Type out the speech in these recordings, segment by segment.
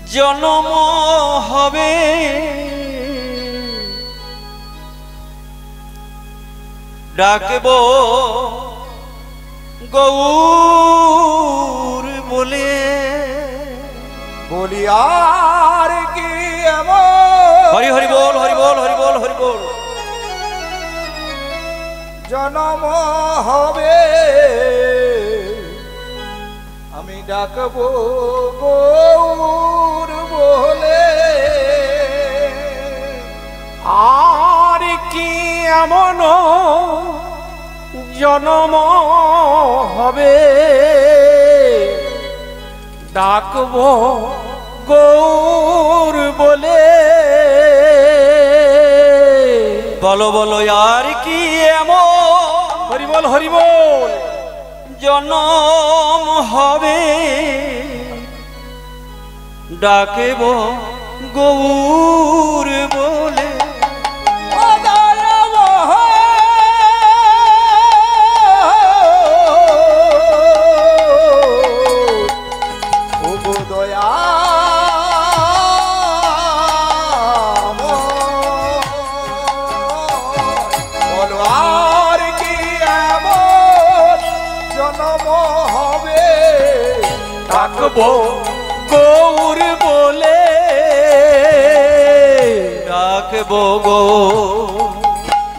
জনম হবে ডাকব গৌর বলে বলি আর কি এমন হরি হরি বল হরি বল হরি বল হরি বল জনম হবে আমি ডাকবো গৌর বলে আর কি এমন জনম হবে ডাকব গৌর বলে বলো বলো আর কি এমন হরি বল হরি বল জনম হবে ডাকব গৌর বলে গৌর বলে ডাকবো গো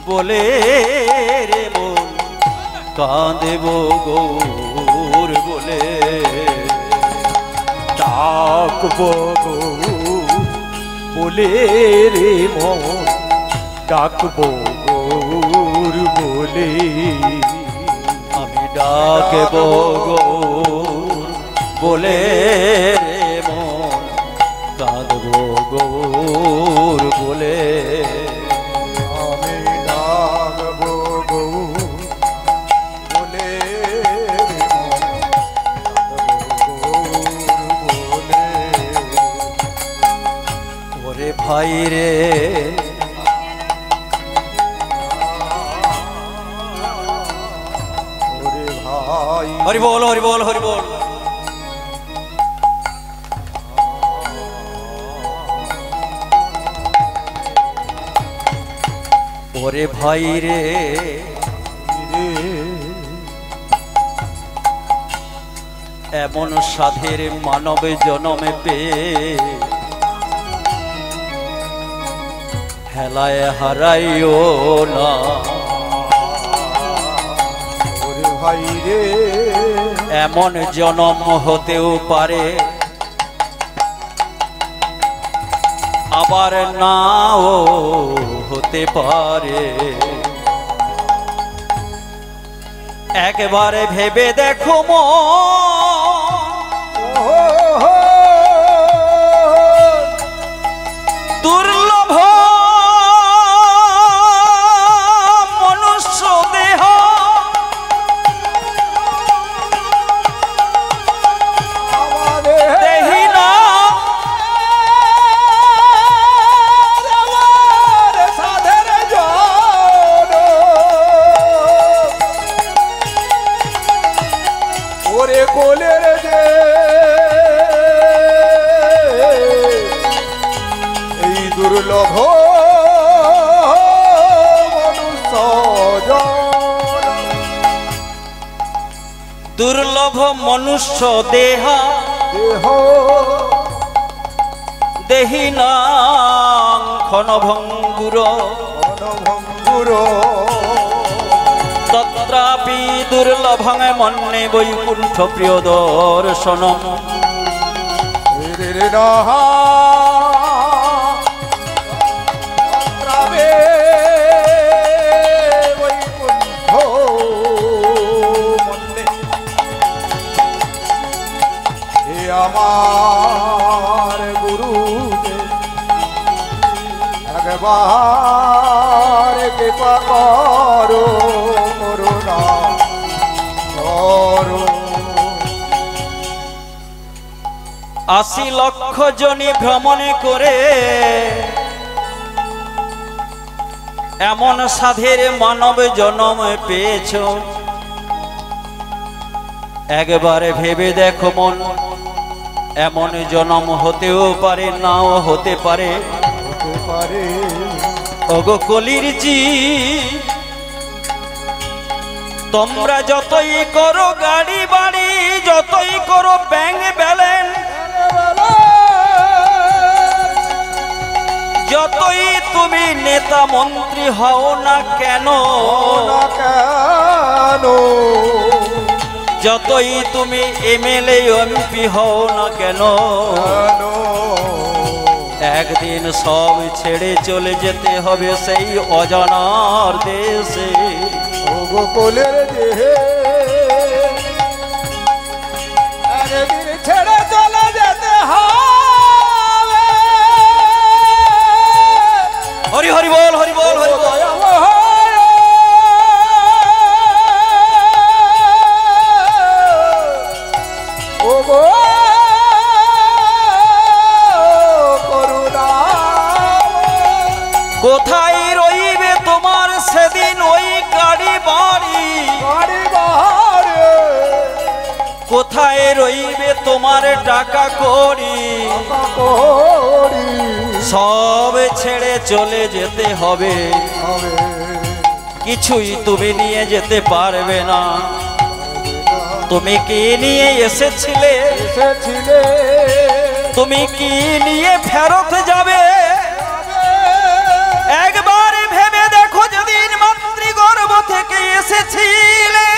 বলে রে মন কাঁদেব গৌর বলে ডাকবো বলে রে মন ডাকবো গৌর বলে আমি ডাকবো গৌর বলে রে মন কাঁদবো গৌর বলে আমি ডাকবো গৌর বলে গৌর বলে ওরে ভাই রে ওরে ভাই হরি বল হরি বল হরি বল ওরে ভাই রে এমন সাধের মানব জনমে পেয়ে হেলায় হারাইও না ওরে ভাই রে এমন জনম হতেও পারে আবার নাও হতে পারে একবারে ভেবে দেখো দুর্লভ মনুষ্য দেহ দেহি না ওরে কোলের যে এই দুর্লভ মনুষ্য দুর্লভ মনুষ্য দেহ দেহ দেহি না ক্ষণভঙ্গুর অনভঙ্গুর তত্রাপি দুর্লভং মন্যে বৈকুণ্ঠ প্রিয় দর্শনম রে নহা ত্রাবে বৈকুণ্ঠ মন্যে হে আমার গুরু একবার কৃপা করো করুণা করো 80 লক্ষ জনি ভ্রমণে করে এমন সাধের মানব জন্ম পেয়েছ একবারে ভেবে দেখো মন এমন জনম হতেও পারে, নাও হতে পারে। হতে পারে ওগো কলির জি, তোমরা যতই করো গাড়ি বাড়ি, যতই করো ব্যাংক ব্যালেন্স, যতই তুমি নেতা মন্ত্রী হও না কেন, না কেন, যতই তুমি এমএলএ এমপি হও না কেন, কেন, একদিন সব ছেড়ে চলে যেতে হবে সেই অজানার দেশে। ওগো কোলের দেহে একদিন ছেড়ে চলে যেতে হবে। হরি হরি বল, হরি বল, হরি বল। ওগো করুণা, কোথায় রইবে তোমার সেদিন ওই গাড়ি বাড়ি, বাড়ি বাড়ি কোথায় রইবে তোমার টাকা কড়ি, করি সব ছেড়ে চলে যেতে হবে। হবে কিছুই তুমি নিয়ে যেতে পারবে না। তুমি কি নিয়ে এসেছিলে, এসেছিলে তুমি কি নিয়ে ফেরত যাবে? একবার ভেবে দেখো, যেদিন মাতৃগর্ভ থেকে এসেছিলে,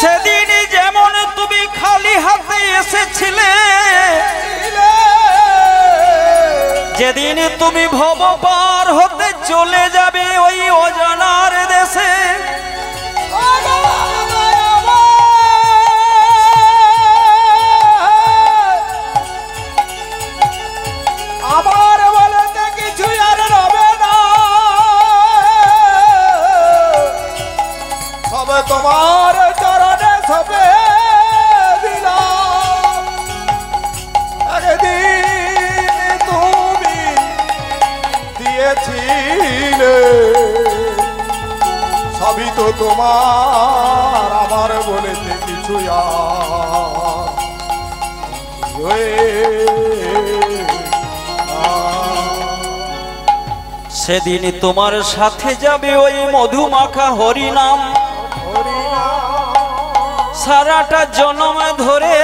সেদিন যেমন তুমি খালি হাতে এসেছিলে, যেদিন তুমি ভব পার হতে চলে যাবে ওই অজানার দেশে, আবার বলতে কিছু আর রবে না, সবে তোমার চরণে সবে দিলাম। একদিন তুমি দিয়েছিলে, সবই তো তোমার, আমার বলেতে কিছু সেদিন তোমার সাথে যাবে ওই মধুমাখা হরিনাম, সারাটা জনম ধরে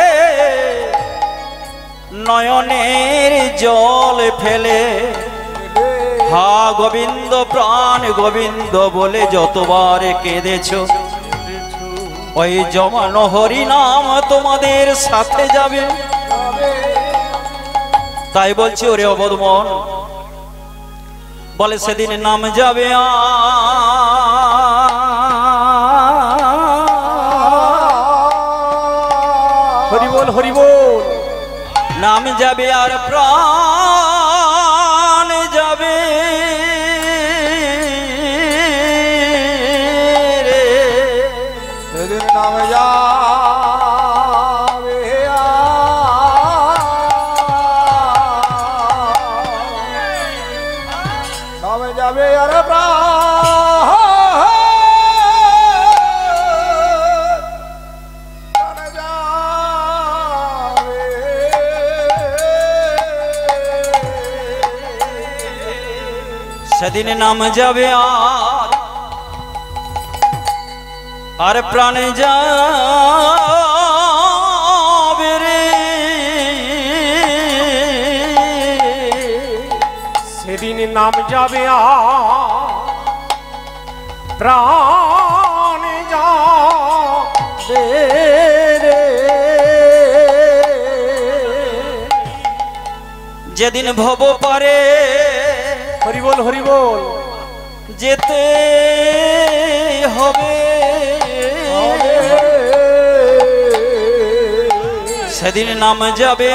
নয়নের জল ফেলে, হা গোবিন্দ প্রাণ গোবিন্দ বলে যতবার কেঁদেছ, ওই জমানো হরিনাম তোমাদের সাথে যাবে। তাই বলছি ওরে অবোধ মন, বলে সেদিন নাম যাবে হরি বল, হরি বল। নাম যাবে আর প্রাণ যাবে রে। সেদিন নাম যাবে নাম যাবে আর সেদিন নাম যাবে আর প্রাণ যাবে রে। সেদিন নাম যাবে প্রাণ যাবে রে। যেদিন ভব পারে হরি বল, হরি বল। যেতে হবে, সেদিন নাম যাবে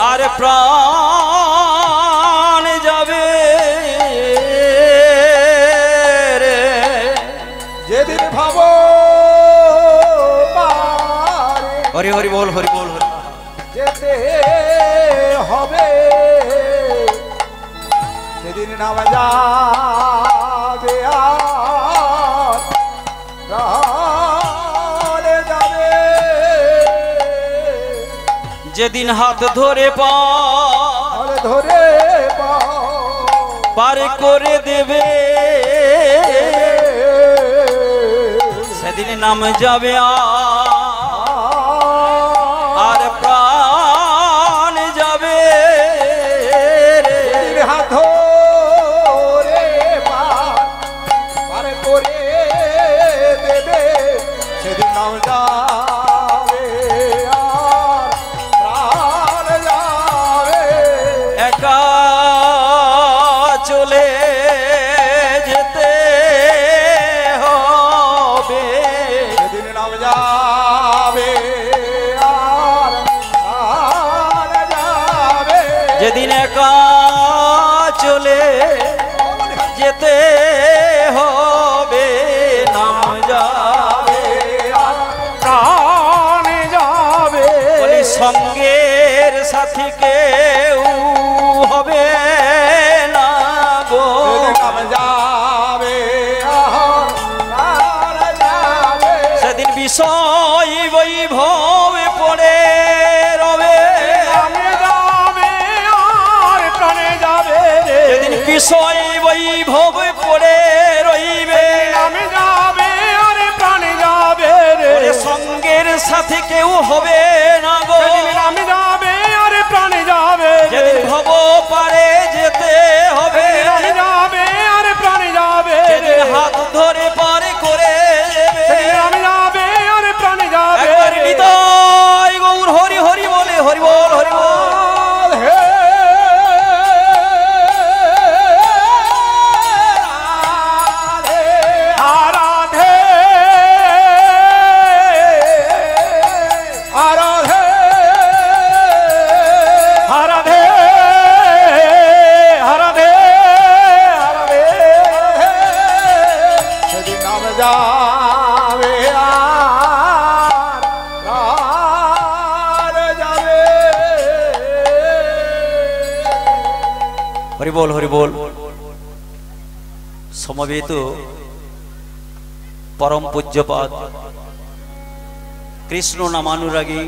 আর প্রাণ যাবে রে। যেদিন ভাব হরি হরি বল, হরি বল, হরি। যেতে হবে সেদিন নাম যাবে যেদিন হাত ধরে ধরে পার করে দেবে সেদিন নাম যাবে আর প্রাণ যাবে হাত ধরে পার করে দেবে সেদিন নাম যাবে আর প্রাণ যাবে একা চলে যেতে হবে সেদিন নাম যাবে আর প্রাণ যাবে যেদিন একা চলে যেতে হবে নাম যাবে প্রাণ যাবে বলি সঙ্গের সাথী কেউ হবে না গো সেদিন নাম যাবে আর প্রাণ যাবে সেদিন বিষয় বৈভব পড়ে রবে নামে যাবে আর প্রাণে যাবে সেদিন বিষয় বৈভব পড়ে রইবে নামে যাবে আর প্রাণে যাবে ওরে সঙ্গের সাথে কেউ হবে না গো নামে যাবে আর প্রাণে যাবে যেদিন ভব পারে যেতে হবে নামে যাবে আর প্রাণে যাবে যেদিন হাত ধরে পারে করে দেবে নামে যাবে আর প্রাণে যাবে একবার হৃদয় গৌর হরি হরি বলে হরি বল হরি বল হে আরাধে আরাধে আরাধে আরাধে আরাধে সেদিন নাম যাবে আর প্রাণ যাবে হরি বল হরি বল সমবেত পরম পূজ্যপাদ কৃষ্ণ নামানুরাগী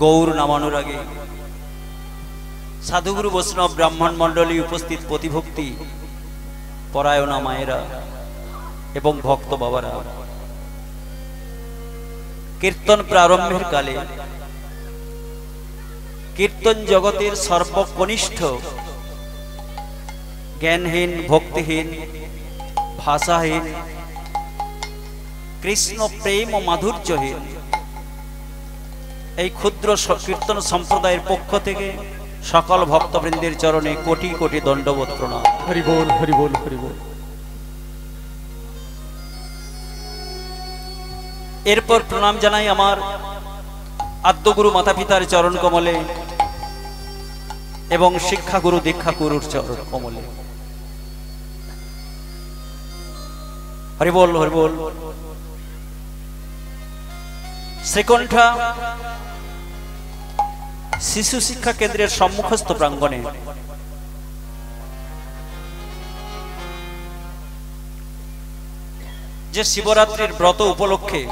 গৌর নামানুরাগী সাধুগুরু বৈষ্ণব ব্রাহ্মণ মণ্ডলী উপস্থিত প্রতিভক্তি পরায়ণা মায়েরা এবং ভক্ত বাবারা কীর্তন প্রারম্ভের কালে কীর্তন জগতের সর্বকনিষ্ঠ জ্ঞানহীন ভক্তিহীন ভাষাহীন কৃষ্ণ প্রেম ও মাধুর্যহীন এই ক্ষুদ্র কীর্তন সম্প্রদায়ের পক্ষ থেকে সকল ভক্তবৃন্দের চরণে কোটি কোটি দণ্ডবত প্রণাম। হরি বল হরি বল হরি বল এরপর প্রণাম জানাই আমার আদ্যগুরু মাতা পিতার চরণ কমলে এবং শিক্ষাগুরু দীক্ষাগুরুর চরণ কমলে। হরি বল হরি বল। শ্রীকণ্ঠা শিশু শিক্ষা কেন্দ্রের সম্মুখস্থ প্রাঙ্গণে যে শিবরাত্রির ব্রত উপলক্ষে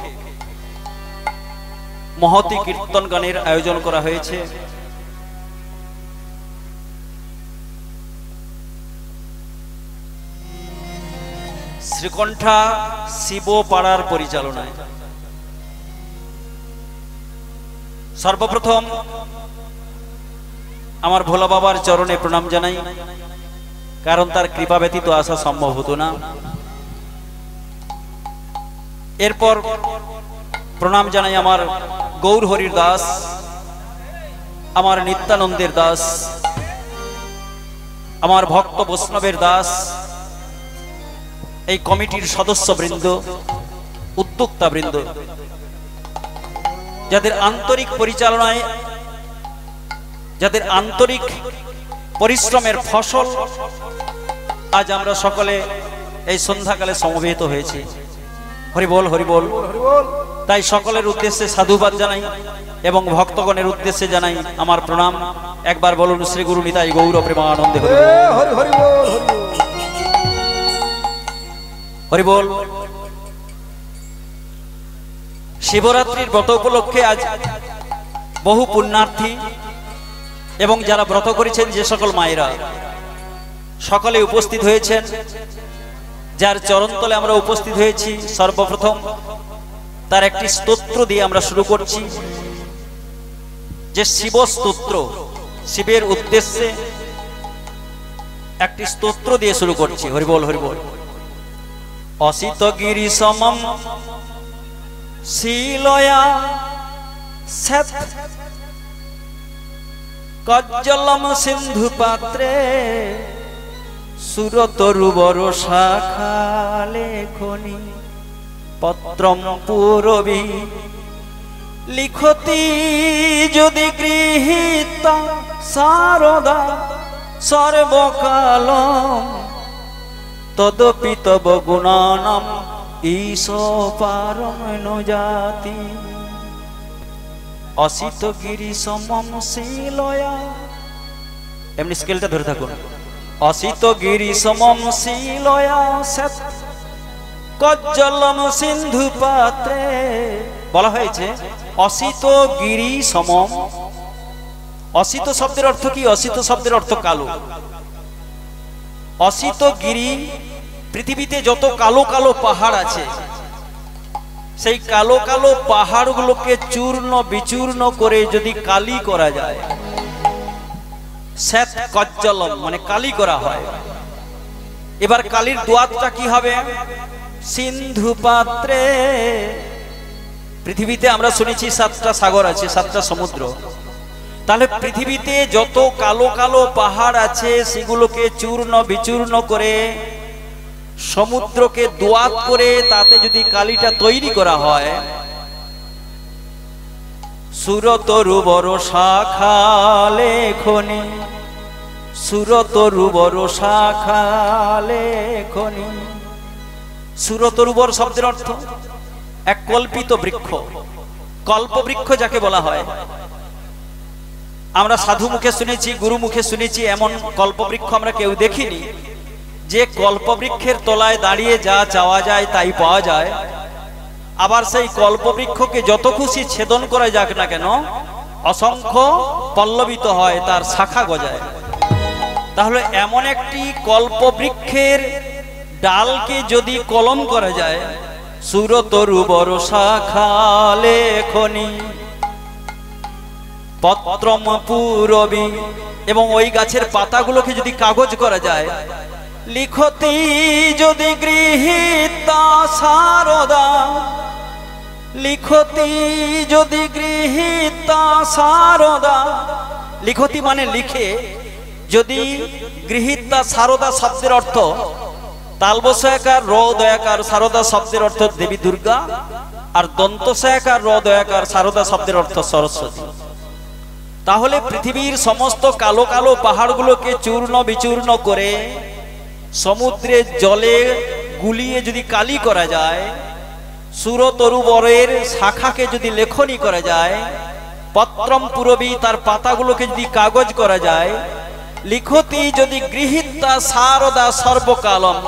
মহতি কীর্তন গানের আয়োজন করা হয়েছে, শ্রীকণ্ঠা শিব পাড়ার পরিচালনায়। সর্বপ্রথম আমার ভোলা বাবার চরণে প্রণাম জানাই, কারণ তার কৃপা ব্যতীত আসা সম্ভব হতো না। এরপর প্রণাম জানাই আমার গৌর হরির দাস, আমার নিত্যানন্দের দাস, আমার ভক্ত বৈষ্ণবের দাস, এই কমিটির সদস্যবৃন্দ, উদ্যোক্তাবৃন্দ, যাদের আন্তরিক পরিচালনায়, যাদের আন্তরিক পরিশ্রমের ফসল আজ আমরা সকলে এই সন্ধ্যাকালে সমবেত হয়েছি। হরি বল হরি বল। তাই সকলের উদ্দেশ্যে সাধুবাদ জানাই এবং ভক্তগণের উদ্দেশ্যে জানাই আমার প্রণাম। একবার বলুন শ্রী গুরু নিতাই গৌর প্রেমানন্দে হরি হরি হরি বল হরি বল। শিবরাত্রির ব্রত উপলক্ষে আজ বহু পুণ্যার্থী এবং যারা ব্রত করেছেন যে সকল মায়েরা সকলে উপস্থিত হয়েছেন, যার চরণতলে আমরা উপস্থিত হয়েছি, সর্বপ্রথম তার একটি স্তোত্র দিয়ে আমরা শুরু করছি, যে শিব স্তোত্র, শিবের উদ্দেশ্যে একটি স্তোত্র দিয়ে শুরু করছি। হরিবোল হরিবোল। অসিত গিরি সমম শিলয়া শ্বেত কজ্জলম সিন্ধু পাত্রে সুরতরুবর শাখা লেখনি পত্রম পুরবী লিখতি যদি গৃহীত সারদা সর্বকালম তদপি তব গুণানাম ঈশ পারম জাতি। অসিত গিরি সমম শিলয়া, এমনি স্কেলটা ধরে থাকুন। অসিত গিরি সমম শিলয়া শ্বেত কজ্জলম সিন্ধু পাত্রে, বলা হয়েছে অসিত গিরি সমম। অসিত শব্দের অর্থ কি? অসিত শব্দের অর্থ কালো। অসিত গিরি, পৃথিবীতে যত কালো কালো পাহাড় আছে, সেই কালো কালো পাহাড়গুলোকে চূর্ণ বিচূর্ণ করে যদি কালি করা যায়, শ্বেত কজ্জলম মানে কালি করা হয়। এবার কালির দোয়াতটা কি হবে? সিন্ধু পাত্রে। পৃথিবীতে আমরা শুনেছি 7টা সাগর আছে, 7টা সমুদ্র। তাহলে পৃথিবীতে যত কালো কালো পাহাড় আছে সেগুলোকে চূর্ণ বিচূর্ণ করে সমুদ্রকে দোয়াত করে তাতে যদি কালিটা তৈরি করা হয়, সুরতরুবর শাখা লেখনি, সুরতরুবর শাখা লেখনি। সুরতরুবর শব্দের অর্থ এক কল্পিত বৃক্ষ, কল্পবৃক্ষ যাকে বলা হয়। আমরা সাধু মুখে শুনেছি, গুরু মুখে শুনেছি, এমন কল্পবৃক্ষ আমরা কেউ দেখিনি যে কল্পবৃক্ষের তলায় দাঁড়িয়ে যা চাওয়া যায় তাই পাওয়া যায়। আবার সেই কল্পবৃক্ষকে যত খুশি ছেদন করা যাক না কেন, অসংখ্য পল্লবিত হয়, তার শাখা গজায়। তাহলে এমন একটি কল্পবৃক্ষের ডালকে যদি কলম করা যায়, সুরতরুবর শাখা লেখনি পত্রম পুরবী, এবং ওই গাছের পাতাগুলোকে যদি কাগজ করা যায়, লিখতি যদি গৃহীত সারদা, লিখতি যদি গৃহীত সারদা, লিখতি মানে লিখে, যদি গৃহীত সারদা শব্দের অর্থ তালবসায়কার র দয়াকার সারদা শব্দের অর্থ দেবী দুর্গা, আর দন্তসায়কার র দয়াকার সারদা শব্দের অর্থ সরস্বতী। তাহলে পৃথিবীর সমস্ত কালো কালো পাহাড়গুলোকে চূর্ণ বিচূর্ণ করে সমুদ্রের জলে গুলিয়ে যদি কালি করা যায়, সুরতরুবরের শাখাকে যদি লেখনি করা যায়, পত্রম পুরবী তার পাতাগুলোকে যদি কাগজ করা যায়, লিখতি যদি গৃহীতা সারদা সর্বকালম,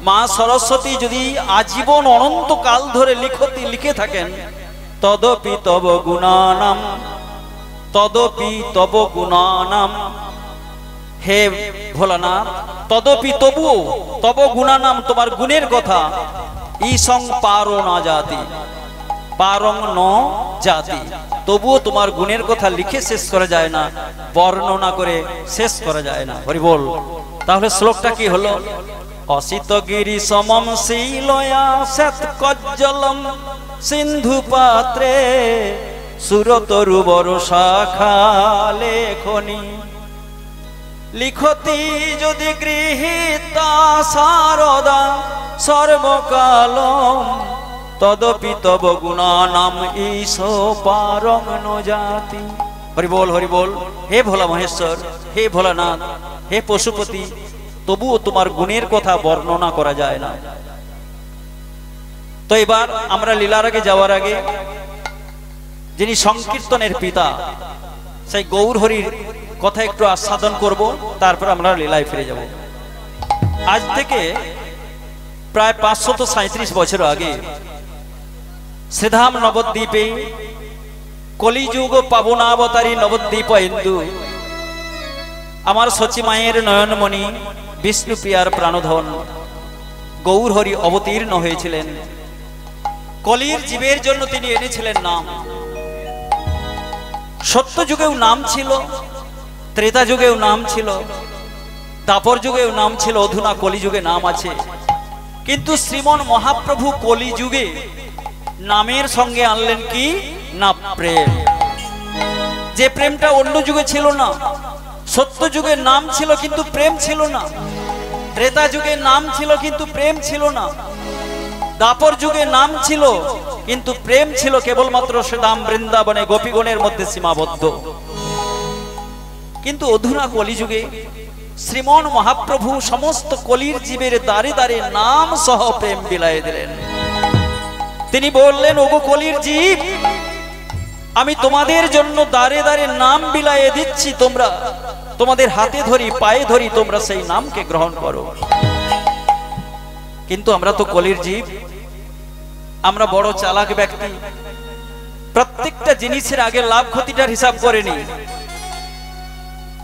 মা সরস্বতী যদি আজীবন অনন্তকাল ধরে লিখতি লিখে থাকেন, তদপি তব গুণানাম, তদপি তব গুণানাম, হে ভোলানাথ, তদপি তবুও তব গুণানাম তোমার গুণের কথা, ঈশং পারো না জাতি, পারং ন জাতি, তবুও তোমার গুণের কথা লিখে শেষ করা যায় না, বর্ণনা করে শেষ করা যায় না। হরি বল। তাহলে শ্লোকটা কি হলো? অসিত গিরি সমম শিলয়া শ্বেত কজ্জলম সিন্ধু পাত্রে সুরতরুবর শাখা লেখনি লিখতি যদি গৃহীত সারদা সর্বকালম তদপি তব গুণানাম ঈশ পারং ন জাতি। হরি বল হরি বল। হে ভোলা মহেশ্বর, হে ভোলানাথ, হে পশুপতি, তবুও তোমার গুণের কথা বর্ণনা করা যায় না। তো এবার আমরা লীলার আগে যাওয়ার আগে যিনি সংকীর্তনের পিতা সেই গৌর হরির কথা একটু আস্বাদন করব, তারপর আমরা লীলায় ফিরে যাব। আজ থেকে প্রায় 537 বছর আগে শ্রীধাম নবদ্বীপে কলিযুগ পাবনাবতারী নবদ্বীপ ইন্দু আমার সচি মায়ের নয়নমণি বিষ্ণুপ্রিয়ার প্রাণধন গৌরহরি অবতীর্ণ হয়েছিলেন। কলির জীবের জন্য তিনি এনেছিলেন নাম। সত্য যুগেও নাম ছিল, ত্রেতা যুগেও নাম ছিল, দাপর যুগেও নাম ছিল, অধুনা কলিযুগে নাম আছে। কিন্তু শ্রীমন মহাপ্রভু কলিযুগে নামের সঙ্গে আনলেন কি না প্রেম। যে প্রেমটা অন্য যুগে ছিল না। সত্য যুগে নাম ছিল কিন্তু প্রেম ছিল না। ত্রেতা যুগে নাম ছিল কিন্তু প্রেম ছিল না। দাপর যুগে নাম ছিল কিন্তু প্রেম ছিল কেবলমাত্র শ্রীধাম বৃন্দাবনে গোপীগণের মধ্যে সীমাবদ্ধ। কিন্তু অধুনা কলিযুগে শ্রীমন মহাপ্রভু সমস্ত কলির জীবের দ্বারে দ্বারে নাম সহ প্রেম বিলায় দিলেন। তিনি বললেন, ওগো কলির জীব, আমি তোমাদের জন্য দ্বারে দ্বারে নাম বিলায়ে দিচ্ছি, তোমরা তোমাদের হাতে ধরি পায়ে ধরি তোমরা সেই নামকে গ্রহণ করো। কিন্তু আমরা তো কলির জীব, আমরা বড় চালাক ব্যক্তি, প্রত্যেকটা জিনিসের আগে লাভ ক্ষতিটার হিসাব করে নি।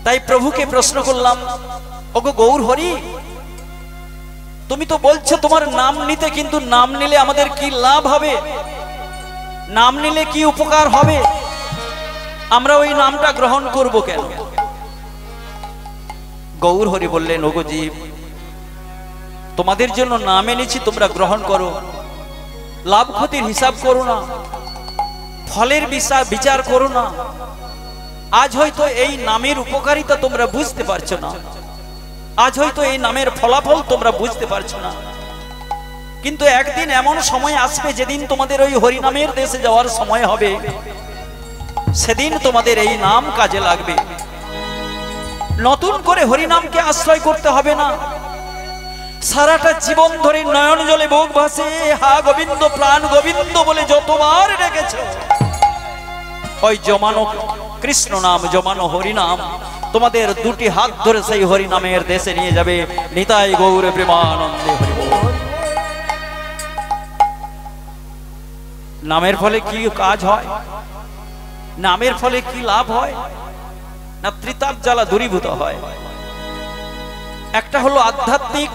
তাই প্রভুকে প্রশ্ন করলাম, ওগো গৌর হরি, তুমি তো বলছো তোমার নাম নিতে, কিন্তু নাম নিলে আমাদের কি লাভ হবে, নাম নিলে কি উপকার হবে, আমরা ওই নামটা গ্রহণ করব কেন? গৌর হরি বললেন, ওগো জীব, তোমাদের জন্য নাম এনেছি, তোমরা গ্রহণ করো, লাভ ক্ষতির হিসাব করো না, ফলের বিচার করো না। আজ হয়তো এই নামের উপকারিতা তোমরা বুঝতে পারছো না, আজ হয়তো এই নামের ফলাফল তোমরা বুঝতে পারছো না, কিন্তু একদিন এমন সময় আসবে যেদিন তোমাদের ওই হরিনামের দেশে যাওয়ার সময় হবে, সেদিন তোমাদের এই নাম কাজে লাগবে। নতুন করে হরিনামকে আশ্রয় করতে হবে না। সারাটা জীবন ধরে নয়ন জলে বুক ভাসে হা গোবিন্দ প্রাণ গোবিন্দ বলে যতবার ডেকেছো, ওই জমানো কৃষ্ণ নাম, জমানো হরিনাম তোমাদের দুটি হাত ধরে সেই হরিনামের দেশে নিয়ে যাবে। নিতাই গৌর প্রেমানন্দে হরি বল। নামের ফলে কি কাজ হয়, নামের ফলে কি লাভ হয়, না ত্রিতাপ জ্বালা দূরীভূত হয়। একটা হলো আধ্যাত্মিক,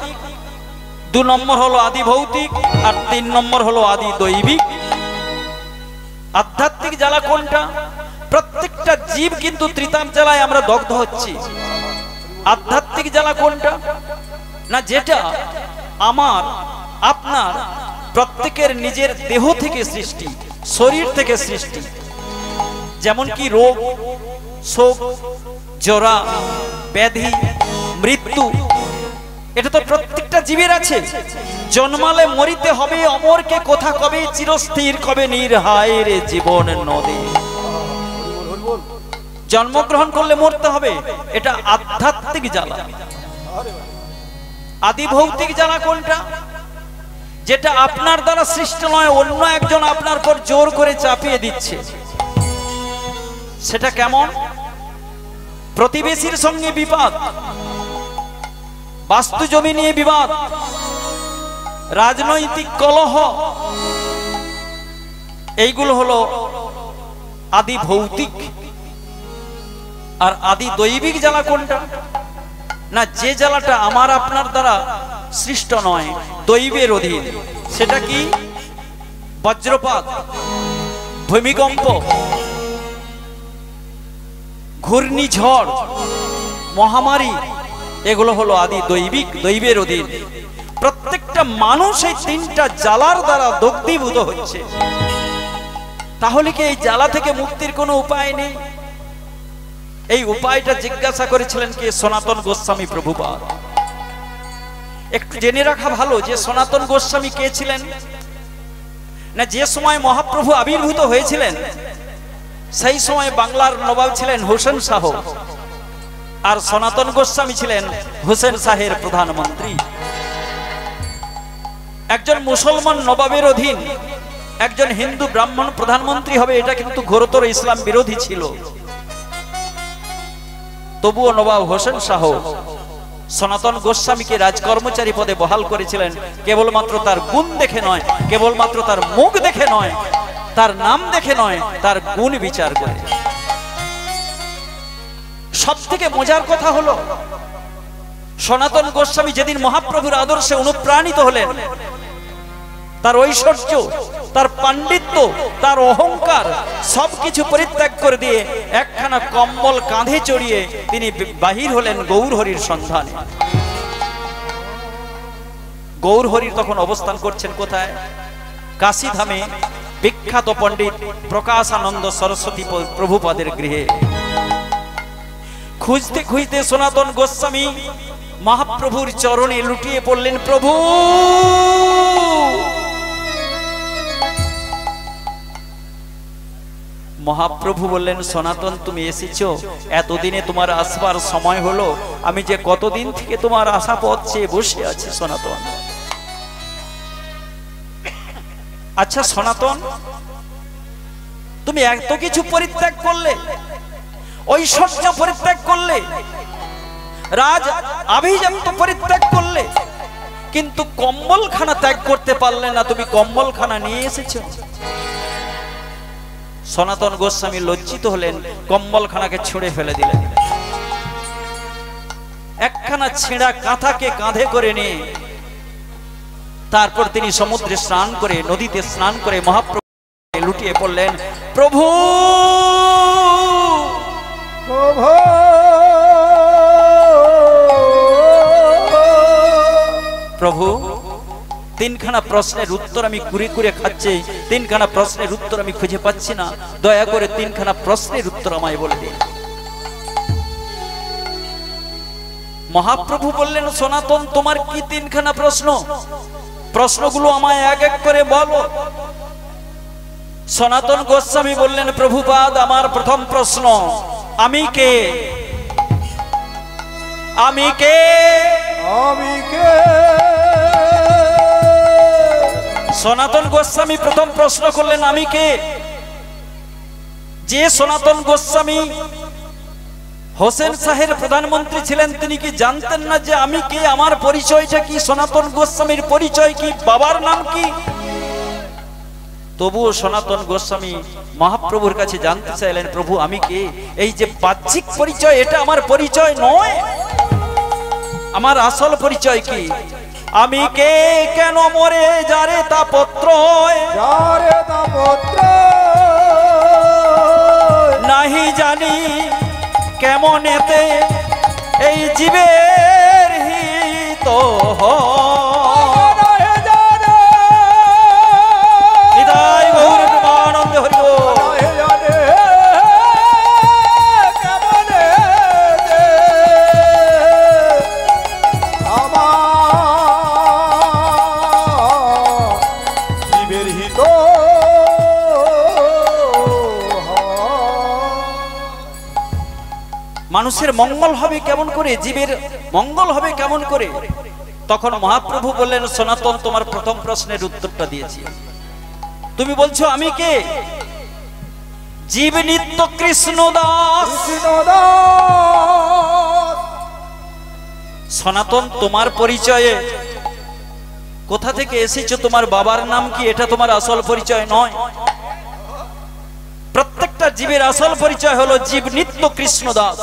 2 নম্বর হলো আদি ভৌতিক, আর 3 নম্বর হলো আদি দৈবিক। আধ্যাত্মিক জ্বালা কোনটা? প্রত্যেকটা জীব কিন্তু ত্রিতাপ জ্বালায় আমরা দগ্ধ হচ্ছি। আধ্যাত্মিক জ্বালা কোনটা? না যেটা আমার আপনার প্রত্যেকের নিজের দেহ থেকে সৃষ্টি, শরীর থেকে সৃষ্টি। যেমন কি রোগ, শোক, জরা, ব্যাধি, মৃত্যু, এটা তো প্রত্যেকটা জীবের আছে। জন্মালে মরিতে হবে, অমরকে কথা কবে, চিরস্থির কবে নির্হায় রে জীবন নদী। জন্মগ্রহণ করলে মরতে হবে, এটা আধ্যাত্মিক জ্বালা। আদি ভৌতিক জ্বালা কোনটা? যেটা আপনার দ্বারা সৃষ্ট নয়, অন্য একজন আপনার উপর জোর করে চাপিয়ে দিচ্ছে। সেটা কেমন? প্রতিবেশীর সঙ্গে বিবাদ, বাস্তু জমি নিয়ে বিবাদ, রাজনৈতিক কলহ, এইগুলো হলো আদি ভৌতিক। আর আদি দৈবিক জ্বালা কোনটা? না যে জ্বালাটা আমার আপনার দ্বারা সৃষ্ট নয়, দৈবের অধীন। সেটা কি? বজ্রপাত, ভূমিকম্প, ঘূর্ণিঝড়, মহামারী, এগুলো হলো আদি দৈবিক, দৈবের অধীন। প্রত্যেকটা মানুষ এই 3টা জ্বালার দ্বারা দগ্ধীভূত হচ্ছে। তাহলে কি এই জ্বালা থেকে মুক্তির কোনো উপায় নেই? এই উপায়টা জিজ্ঞাসা করেছিলেন কে? সনাতন গোস্বামী প্রভুপাদ। একটু জেনে রাখা ভালো যে সনাতন গোস্বামী কে ছিলেন। না যে সময় মহাপ্রভু আবির্ভূত হয়েছিলেন সেই সময় বাংলার নবাব ছিলেন হোসেন শাহ, আর সনাতন গোস্বামী ছিলেন হোসেন শাহের প্রধানমন্ত্রী। একজন মুসলমান নবাবের অধীন একজন হিন্দু ব্রাহ্মণ প্রধানমন্ত্রী হবে, এটা কিন্তু ঘোরতর ইসলাম বিরোধী ছিল। তবুও নবাব হোসেন শাহ সনাতন গোস্বামীকে রাজকর্মচারী পদে বহাল করেছিলেন, কেবলমাত্র তার গুণ দেখে নয়, কেবলমাত্র তার মুখ দেখে নয়, তার নাম দেখে নয়, তার গুণ বিচার করে। সব থেকে মজার কথা হলো, সনাতন গোস্বামী যেদিন মহাপ্রভুর আদর্শে অনুপ্রাণিত হলেন, তার ঐশ্বর্য, তার পাণ্ডিত্য, তার অহংকার সবকিছু পরিত্যাগ করে দিয়ে একখানা কম্বল কাঁধে চড়িয়ে তিনি বাহির হলেন গৌরহরির সন্ধানে। গৌরহরির তখন অবস্থান করছেন কোথায়? কাশীধামে বিখ্যাত পণ্ডিত প্রকাশানন্দ সরস্বতী প্রভুপাদের গৃহে। খুঁজতে খুঁজতে সনাতন গোস্বামী মহাপ্রভুর চরণে লুটিয়ে পড়লেন, প্রভু মহাপ্রভু বললেন, সনাতন তুমি এসেছো, এতদিনে তোমার আসবার সময় হলো। আমি যে কতদিন থেকে তোমার আশা পথ চেয়ে বসে আছি সনাতন। আচ্ছা সনাতন, তুমি এত কিছু পরিত্যাগ করলে, ঐশ্বর্য পরিত্যাগ করলে, রাজ আভিজাত্য পরিত্যাগ করলে, কিন্তু কম্বলখানা ত্যাগ করতে পারলে না। তুমি কম্বলখানা নিয়ে এসেছো। সনাতন গোস্বামী লজ্জিত হলেন, কম্বলখানাকে ছুঁড়ে ফেলে দিলেন। একখানা ছেঁড়া কাঁথাকে কাঁধে করে নিয়ে তারপর তিনি সমুদ্রে স্নান করে, নদীতে স্নান করে মহাপ্রভু লুটিয়ে পড়লেন, প্রভু প্রভু তিনখানা প্রশ্নের উত্তর আমি কুড়ে কুড়ে খাচ্ছি, তিনখানা প্রশ্নের উত্তর আমি খুঁজে পাচ্ছি না, দয়া করে তিনখানা প্রশ্নের উত্তর আমায় বলে দিন। মহাপ্রভু বললেন, সনাতন তোমার কি তিনখানা প্রশ্ন? প্রশ্নগুলো আমায় এক এক করে বলো। সনাতন গোস্বামী বললেন, প্রভুপাদ আমার প্রথম প্রশ্ন, আমি কে? আমি কে? আমি কে? সনাতন গোস্বামী প্রথম প্রশ্ন করলেন, আমি কে? যে সনাতন গোস্বামী হোসেন শাহের প্রধানমন্ত্রী ছিলেন, তিনি কি জানতেন না যে আমি কে, আমার পরিচয়টা কি, সনাতন গোস্বামীর পরিচয় কি, বাবার নাম কি? তবুও সনাতন গোস্বামী মহাপ্রভুর কাছে জানতে চাইলেন, প্রভু আমি কে? এই যে বাহ্যিক পরিচয়, এটা আমার পরিচয় নয়, আমার আসল পরিচয় কি? আমি কে, কেন মরে যারে তা পত্র যারে তা পত্র নাহি জানি, কেমন এতে এই জীবের হিত হৃদয় গৌর প্রেমানন্দ হরি বল। মানুষের মঙ্গল হবে কেমন করে, জীবের মঙ্গল হবে কেমন করে? তখন মহাপ্রভু বললেন, সনাতন তোমার প্রথম প্রশ্নের উত্তরটা দিয়েছি। তুমি বলছো আমি কে? জীব নিত্য কৃষ্ণ দাস। সনাতন তোমার পরিচয়ে কোথা থেকে এসেছো, তোমার বাবার নাম কি, এটা তোমার আসল পরিচয় নয়। প্রত্যেকটা জীবের আসল পরিচয় হলো জীব নিত্য কৃষ্ণ দাস।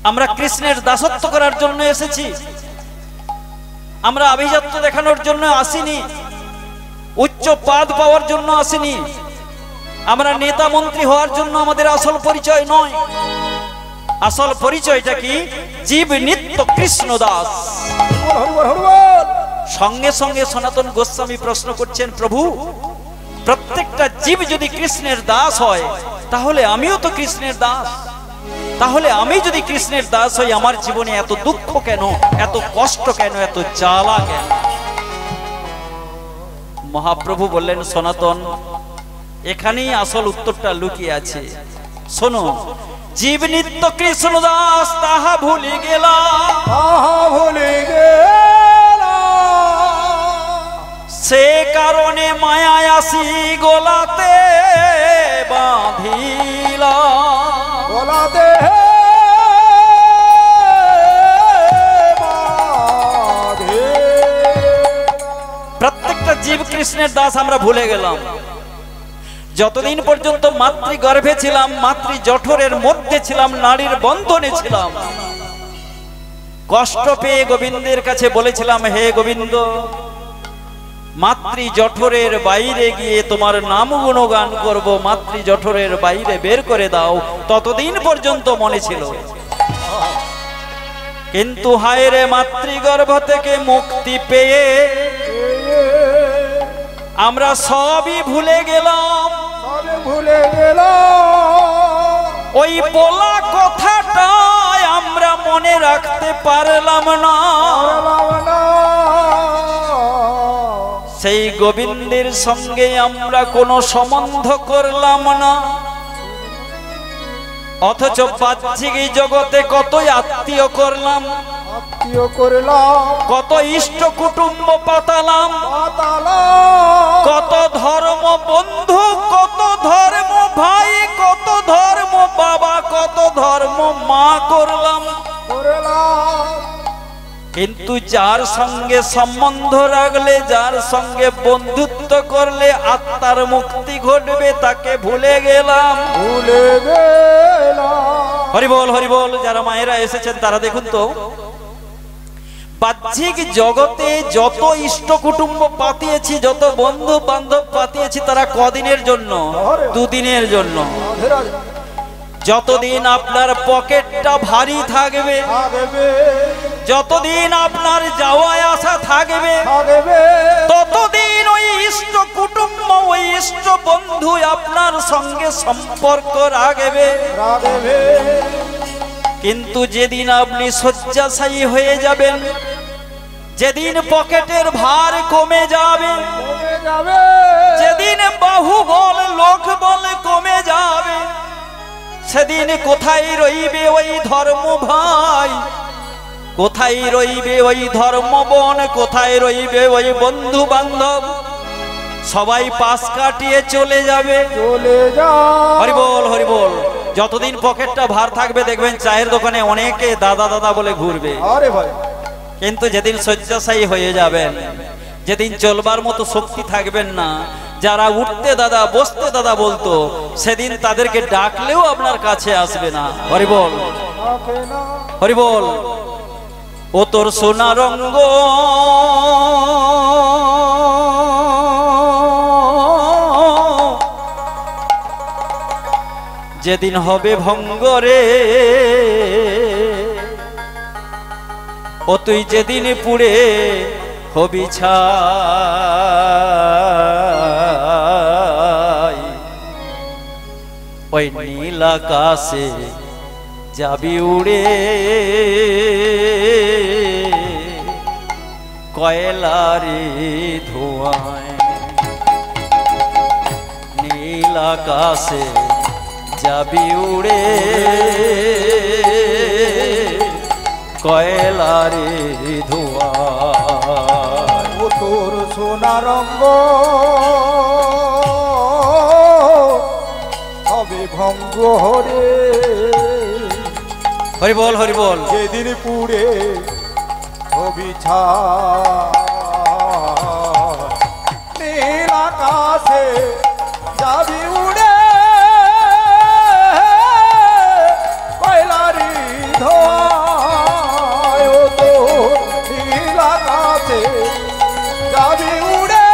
আমরা কৃষ্ণের দাসত্ব করার জন্য এসেছি, আমরা আভিজাত্য দেখানোর জন্য আসিনি, উচ্চ পদ পাওয়ার জন্য আসিনি, আমরা নেতা মন্ত্রী হওয়ার জন্য আমাদের আসল পরিচয় নয়। আসল পরিচয়টা কি? জীব নিত্য কৃষ্ণ দাস। সঙ্গে সঙ্গে সনাতন গোস্বামী প্রশ্ন করছেন, প্রভু প্রত্যেকটা জীব যদি কৃষ্ণের দাস হয়, তাহলে আমিও তো কৃষ্ণের দাস। তাহলে আমি যদি কৃষ্ণের দাস হই, আমার জীবনে এত দুঃখ কেন, এত কষ্ট কেন, এত জ্বালা কেন? মহাপ্রভু বললেন, সনাতন এখানেই আসল উত্তরটা লুকিয়ে আছে। শোনো, জীব নিত্য কৃষ্ণ দাস তাহা ভুলে গেলা, সে কারণে মায়ায় আসি গোলাতে বাঁধিলা। গোলাতে প্রত্যেকটা জীব কৃষ্ণের দাস আমরা ভুলে গেলাম। যতদিন পর্যন্ত মাতৃগর্ভে ছিলাম, মাতৃ জঠরের মধ্যে ছিলাম, নারীর বন্ধনে ছিলাম, কষ্ট পেয়ে গোবিন্দের কাছে বলেছিলাম, হে গোবিন্দ, মাতৃ জঠরের বাইরে গিয়ে তোমার নাম গুণগান করব, মাতৃ জঠরের বাইরে বের করে দাও। ততদিন পর্যন্ত মনে ছিল। কিন্তু হায় রে, মাতৃগর্ভ থেকে মুক্তি পেয়ে আমরা সবই ভুলে গেলাম। ভুলে গেলাম ওই বলা কথাটাই আমরা মনে রাখতে পারলাম না। সেই গোবিন্দের সঙ্গে আমরা কোনো সম্বন্ধ করলাম না, অথচ বাহ্যিক এই জগতে কতই আত্মীয় করলাম, আত্মীয় করলাম, কত ইষ্ট কুটুম্ব পাতালাম, কত ধর্ম বন্ধু, কত ধর্ম ভাই, কত ধর্ম বাবা, কত ধর্ম মা করলাম। কিন্তু যার সঙ্গে সম্বন্ধ রাখলে, যার সঙ্গে বন্ধুত্ব করলে আত্মার মুক্তি ঘটবে, তাকে ভুলে গেলাম। ভুলে গেলাম। হরিবল হরিবল। যারা মায়েরা এসেছেন তারা দেখুন তো, বাহ্যিক জগতে যত ইষ্ট কুটুম্ব পাতিয়েছি, যত বন্ধু বান্ধব পাতিয়েছি, তারা কদিনের জন্য? দুদিনের জন্য। যতদিন আপনার পকেটটা ভারী থাকবে, যতদিন আপনার যাওয়া আসা থাকবে, ততদিন ওই ইষ্ট কুটুম্ব, ওই ইষ্ট বন্ধু আপনার সঙ্গে সম্পর্ক রাখবে। কিন্তু যেদিন আপনি শয্যাশায়ী হয়ে যাবেন, যেদিন পকেটের ভার কমে যাবে, যেদিন বাহুবল লোকবল কমে যাবে, সেদিন কোথায় রইবে ওই ধর্ম ভাই, কোথায় রইবে ওই ধর্ম বোন, কোথায় রইবে ওই বন্ধু বান্ধব? সবাই পাশ কাটিয়ে চলে যাবে। হরিবল হরিবল। যতদিন পকেটটা ভার থাকবে দেখবেন চায়ের দোকানে অনেকে দাদা দাদা বলে ঘুরবে। কিন্তু যেদিন শয্যাশায়ী হয়ে যাবেন, যেদিন চলবার মতো শক্তি থাকবেন না, যারা উঠতে দাদা বসতে দাদা বলতো, সেদিন তাদেরকে ডাকলেও আপনার কাছে আসবে না। হরিবল হরিবল। ও তোর সোনা রঙ্গ যেদিন হবে ভঙ্গ রে, ও তুই যেদিন পুড়ে হবি ছাই, ওই নীল আকাশে যাবি উড়ে, কয়লারে ধোঁয়ায়। নীল আকাশে যাবি উড়ে, কয়লারে ধোঁয়ায়। ও তোর সোনা রঙ্গ হবে ভঙ্গ হরে। হরিবল হরিবল। যেদিন পুড়ে হবি ছাই, নীল আকাশে যাবি উড়ে, কয়লারি ধোঁয়ায়। ও তোর নীল আকাশে যাবি উড়ে,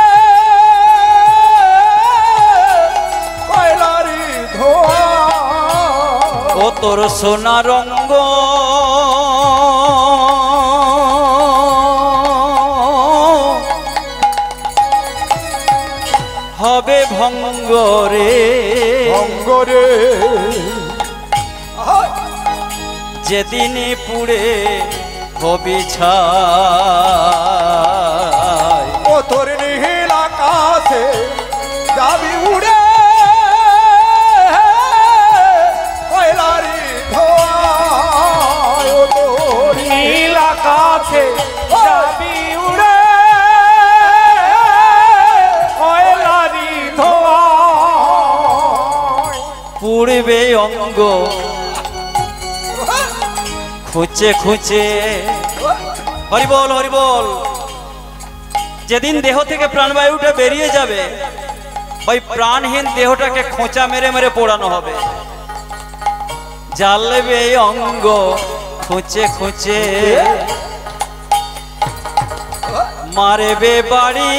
কয়লারি ধোঁয়ায়। ও তোর সোনা রঙ্গ হবে ভঙ্গ রে, ভঙ্গ রে। যেদিন পুড়ে হবি ছাই। ও তোর নীল আকাশে যাবি উড়ে, কয়লারি ধোঁয়ায়। ও তোর নীল আকাশে যাবি উড়ে, কয়লারি ধোঁয়ায়। পুড়বে অঙ্গ খুঁচে খুঁচে। হরিবল হরিবল। যেদিন দেহ থেকে প্রাণবায়ুটা বেরিয়ে যাবে, ওই প্রাণহীন দেহটাকে খোঁচা মেরে মেরে পোড়ানো হবে। জ্বালবে অঙ্গ খুঁচে খুঁচে, মারবে বাড়ি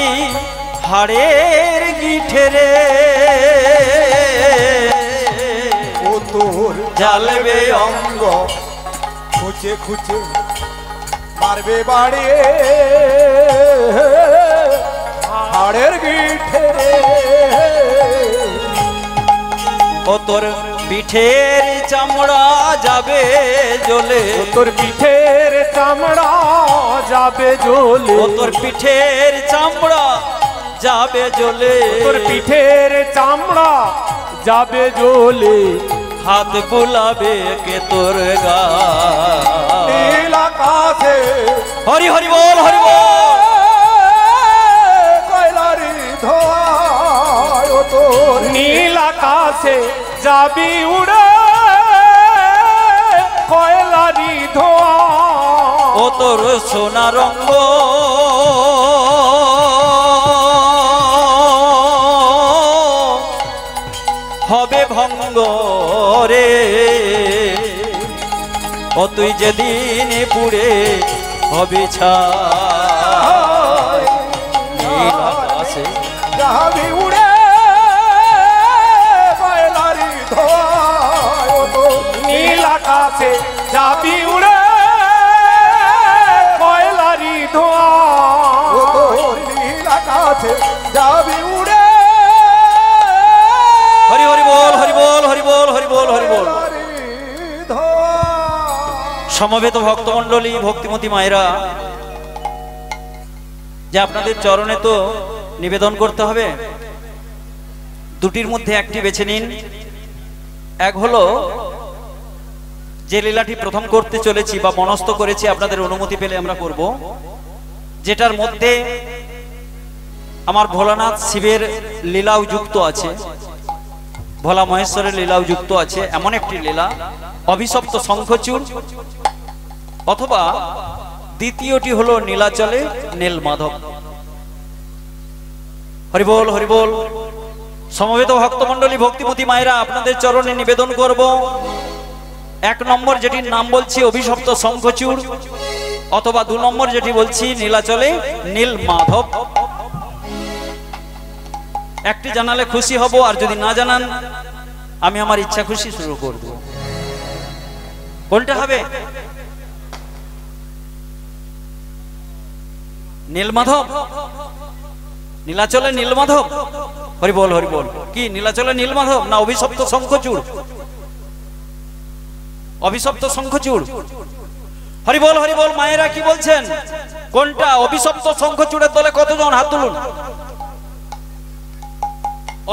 হাড়ের গিঠে রে। ও তোর জ্বালবে অঙ্গ খুঁচে খুঁচে মারবে বাড়ি হাড়ের গিঠে রে। ও তোর পিঠের চামড়া যাবে জ্বলে, তোর পিঠের চামড়া যাবে জ্বলে, ও তোর পিঠের চামড়া যাবে জ্বলে, তোর পিঠের চামড়া যাবে জ্বলে। হাত বুলাবে কে তোর গা। নীল আকাশে হরি হরি বল, হরি বল। কয়লারি ধোঁয়ায় ও তোর নীল আকাশে যাবি উড়ে কয়লারি ধোঁয়া। ও তোর সোনা রঙ্গ হবে ভঙ্গ রে। ও তুই যেদিন পুড়ে হবে ছাই। নীল আকাশে যাবি উড়ে কয়লারি ধোঁয়ায় ও তোর নীল আকাশে যাবি উড়ে কয়লারি ধোঁয়া। ও তোর নীল আকাশে যাবি উড়ে হরি হরি বল, হরি বল, হরি বল, হরি বল, হরি বল। কয়লারি ধোঁয়া। সমবেত ভক্তমণ্ডলী, ভক্তিমতী মায়েরা, যে আপনাদের চরণে তো নিবেদন করতে হবে, দুটির মধ্যে একটি বেছে নিন। এক হলো যে লীলাটি প্রথম করতে চলেছি বা মনস্থ করেছি, আপনাদের অনুমতি পেলে আমরা করব, যেটার মধ্যে আমার ভোলানাথ শিবের লীলাও যুক্ত আছে, ভোলা মহেশ্বরের লীলাও যুক্ত আছে, এমন একটি লীলা অভিশপ্ত শঙ্খচূড়, অথবা দ্বিতীয়টি হলো নীলাচলে নীলমাধব। হরিবোল, হরিবোল। সমবেত ভক্তমণ্ডলী, ভক্তিমতী মায়েরা, আপনাদের চরণে নিবেদন করব, এক নম্বর যেটির নাম বলছি অভিশপ্ত শঙ্খচূড়, অথবা দু নম্বর যেটি বলছি নীলাচলে নীলমাধব। একটি জানালে খুশি হব, আর যদি না জানান আমি আমার ইচ্ছা খুশি শুরু করব। কোনটা হবে? নীলমাধব, নীলাচলে নীলমাধব। হরি বল, হরি বল। কি নীলাচলে নীলমাধব না অভিশপ্ত শঙ্খচূড়? অভিশপ্ত শঙ্খচূড়। হরি বল, হরি বল। মায়েরা কি বলছেন, কোনটা? অভিশপ্ত শঙ্খচূড়ের দলে কতজন হাত তুলুন?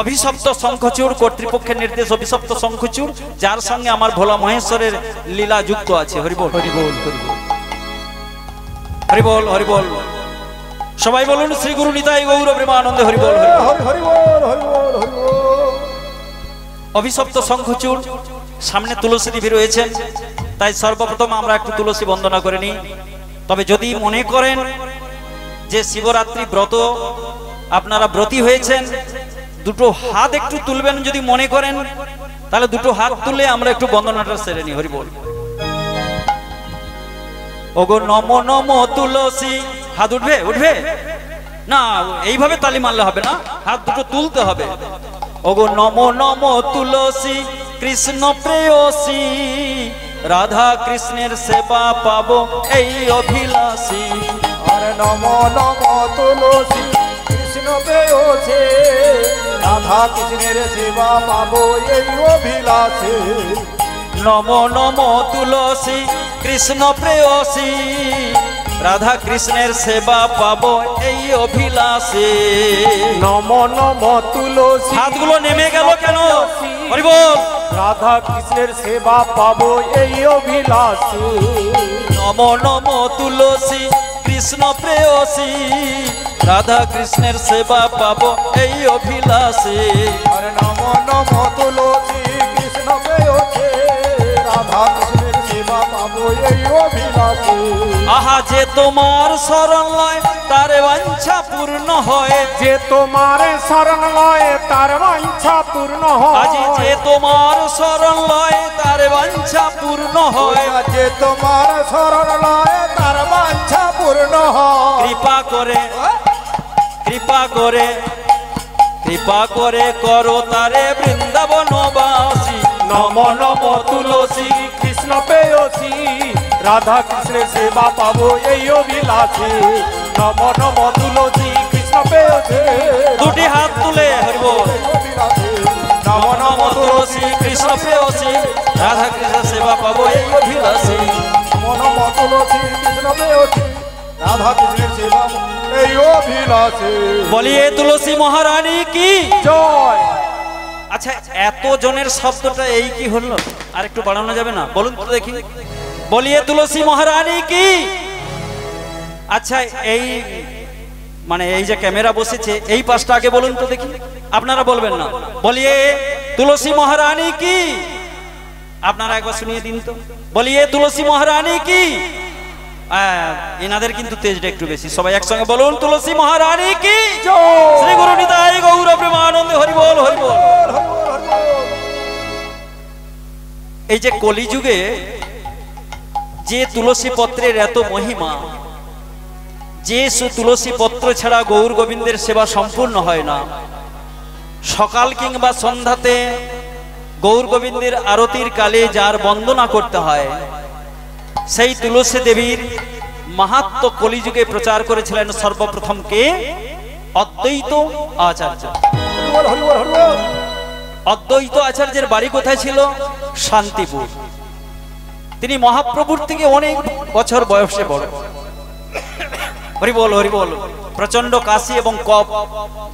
অভিশপ্ত শঙ্খচূড়, কর্তৃপক্ষের নির্দেশ অভিশপ্ত শঙ্খচূড়, যার সঙ্গে আমার ভোলা মহেশ্বরের লীলা যুক্ত আছে। হরি বল, হরি বল, হরি বল, হরি বল, হরি বল। সবাই বলুন শ্রী গুরু নিতাই গৌর প্রেমানন্দে হরি বল, হরি বল। হরি হরি বল, হরি বল, হরি বল। অভিশপ্ত শঙ্খচূড়, সামনে তুলসী দেবী রয়েছেন, তাই সর্বপ্রথম আমরা একটু তুলসী বন্দনা করে নিই। তবে যদি মনে করেন যে শিবরাত্রি ব্রত আপনারা ব্রতী হয়েছেন, দুটো হাত একটু তুলবেন যদি মনে করেন, তাহলে দুটো হাত তুলে আমরা একটু বন্দনাটা সেরে নিই। হরি বল। ওগো নমো নমো তুলসী। হাত উঠবে? উঠবে না, এইভাবে তালি মারলে হবে না, হাত দুটো তুলতে হবে। ওগো নমো নমো তুলসী, কৃষ্ণ প্রেয়সী, রাধা কৃষ্ণের সেবা পাবো এই অভিলাষী। আরে নম নম তুলসী, কৃষ্ণ প্রেয়সী, রাধা কৃষ্ণের সেবা পাবো এই অভিলাষে। নমো নমো তুলসী, কৃষ্ণ প্রেয়সী, রাধা কৃষ্ণের সেবা পাবো এই অভিলাষে। নম নম তুলসী। হাতগুলো নেমে গেল কেন? হরি বল। রাধা কৃষ্ণের সেবা পাবো এই অভিলাষে। নমো নমো তুলসী, কৃষ্ণ প্রেয়সী, রাধা কৃষ্ণের সেবা পাবো এই অভিলাষে। আরে নম নম তুলসী, কৃষ্ণ প্রেয়সী, রাধা কৃষ্ণের সেবা পাবো এই অভিলাষে। আহা যে তোমার শরণ লয় তার বাঞ্ছা পূর্ণ হয়, যে তোমার শরণ লয় তার বাঞ্ছা পূর্ণ আজি হয়, যে তোমার শরণ লয় তার বাঞ্ছা পূর্ণ হয়, যে তোমার শরণ লয় তার বাঞ্ছা পূর্ণ হয়। কৃপা করে কৃপা করে কৃপা করে করো তারে বৃন্দাবনবাসী। নম নম তুলসী কৃষ্ণ পেয়সী, রাধা কৃষ্ণের সেবা পাবো এই অভিলাষী। নম নম তুলসী কৃষ্ণ পেয়সী, দুটি হাত তুলে হরিবল। নম নম তুলসী কৃষ্ণ প্রেয়সী, রাধা কৃষ্ণ সেবা পাবো এই অভিলাষী। নম তুলসী কৃষ্ণ পেয়সী, রাধা কৃষ্ণের সেবা এই অভিলাষী। বলিয়ে তুলসী মহারানী কি জয়। আচ্ছা এত জনের শব্দটা এই কি হলো, আর একটু বাড়ানো যাবে না? বলুন তো দেখি, বলিয়ে তুলসী মহারানী কি। আচ্ছা এই মানে এই যে ক্যামেরা বসেছে এই পাশটা আগে বলুন তো দেখি, আপনারা বলবেন না? বলিয়ে তুলসী মহারানী কি, আপনারা একবার শুনিয়ে দিন তো। বলিয়ে তুলসী মহারানী কি। এনাদের কিন্তু তেজটা একটু বেশি, সবাই একসঙ্গে বলুন তুলসী মহারানী কি। শ্রী গুরু নিতাই গৌর প্রেমানন্দে হরি বল হরি বল। এই যে কলিযুগে যে তুলসী পত্রের এত মহিমা, যে তুলসী পত্র ছাড়া গৌর গোবিন্দের সেবা সম্পূর্ণ হয় না। সকাল কিংবা সন্ধ্যাতে গৌর গোবিন্দের আরতির কালে যার বন্দনা করতে হয়, সেই তুলসী দেবীর মাহাত্ম্য কলিযুগে প্রচার করেছিলেন সর্বপ্রথম কে? অদ্বৈত আচার্য। অদ্বৈত আচার্যের বাড়ি কোথায় ছিল? শান্তিপুর। তিনি মহাপ্রভুর থেকে অনেক বছর বয়সে বড়। হরি বল হরি বল। প্রচন্ড কাশি এবং কফ,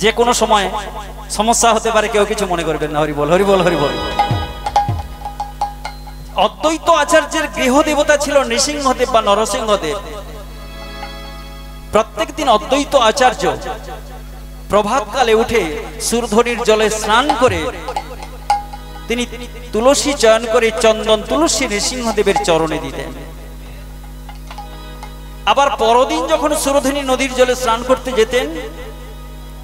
যে কোনো সময় সমস্যা হতে পারে, কেউ কিছু মনে করবেন না। হরি বল হরি বল হরি বল। অদ্বৈত আচার্যের গৃহ দেবতা ছিল নৃসিংহদেব বা নরসিংহদেব। প্রত্যেক দিন অদ্বৈত আচার্য প্রভাতকালে উঠে সুরধনির জলে স্নান করে তিনি তুলসী চয়ন করে চন্দন তুলসী নৃসিংহদেবের চরণে দিতেন। আবার পরদিন যখন সুরধনী নদীর জলে স্নান করতে যেতেন,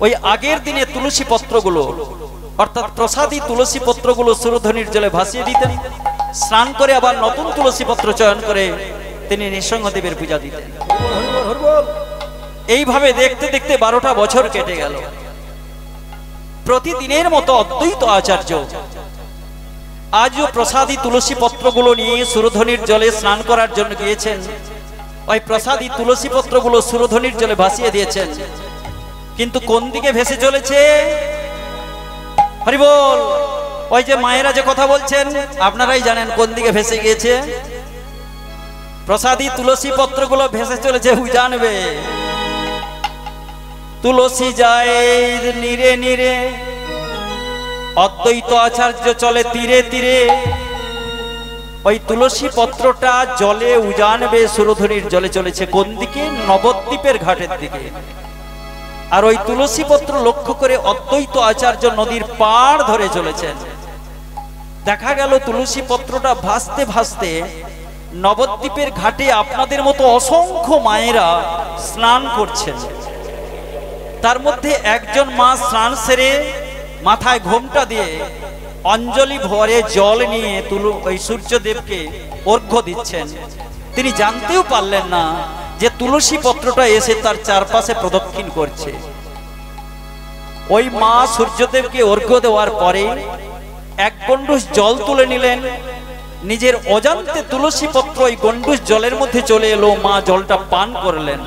ওই আগের দিনে তুলসী পত্রগুলো অর্থাৎ প্রসাদী তুলসী পত্রগুলো সুরধনীর জলে ভাসিয়ে দিতেন। স্নান করে আবার নতুন তুলসী পত্র চয়ন করে তিনি নৃসিংহদেবের পূজা দিতেন। এইভাবে দেখতে দেখতে 12টা বছর কেটে গেল। প্রতিদিনের মতো অদ্বৈত আচার্য আজও প্রসাদী তুলসী পত্রগুলো নিয়ে সুরধনীর জলে স্নান করার জন্য গিয়েছেন। ওই প্রসাদী তুলসী পত্রগুলো সুরধনীর জলে ভাসিয়ে দিয়েছেন, কিন্তু কোন দিকে ভেসে চলেছে? হরি বল। ওই যে মায়েরা যে কথা বলছেন, আপনারাই জানেন কোন দিকে ভেসে গিয়েছে। প্রসাদী তুলসী পত্রগুলো ভেসে চলেছে উজানবে। তুলসী যায় নীরে নীরে, অদ্বৈত আচার্য চলে তীরে তীরে। ওই তুলসী পত্রটা জলে উজানবে সুরধনীর জলে চলেছে কোন দিকে? নবদ্বীপের ঘাটের দিকে। আর ওই তুলসী পত্র লক্ষ্য করে অদ্বৈত আচার্য নদীর পাড় ধরে চলেছেন। দেখা গেল তুলসী পত্রটা ভাসতে ভাসতে নবদ্বীপের ঘাটে আপনাদের মতো অসংখ্য মায়েরা স্নান করছেন। তার মধ্যে একজন মা স্নান সেরে মাথায় ঘোমটা দিয়ে অঞ্জলি ভরে জল নিয়ে ওই সূর্যদেবকে অর্ঘ্য দিচ্ছেন। তিনি জানতেও পারলেন না যে তুলসী পত্রটা এসে তার চারপাশে প্রদক্ষিণ করছে। ওই মা সূর্যদেবকে অর্ঘ্য দেওয়ার পরে এক গণ্ডূষ জল তুলে নিলেন। নিজের অজান্তে তুলসী পত্র ওই গণ্ডূষ জলের মধ্যে চলে এলো। মা জলটা পান করলেন,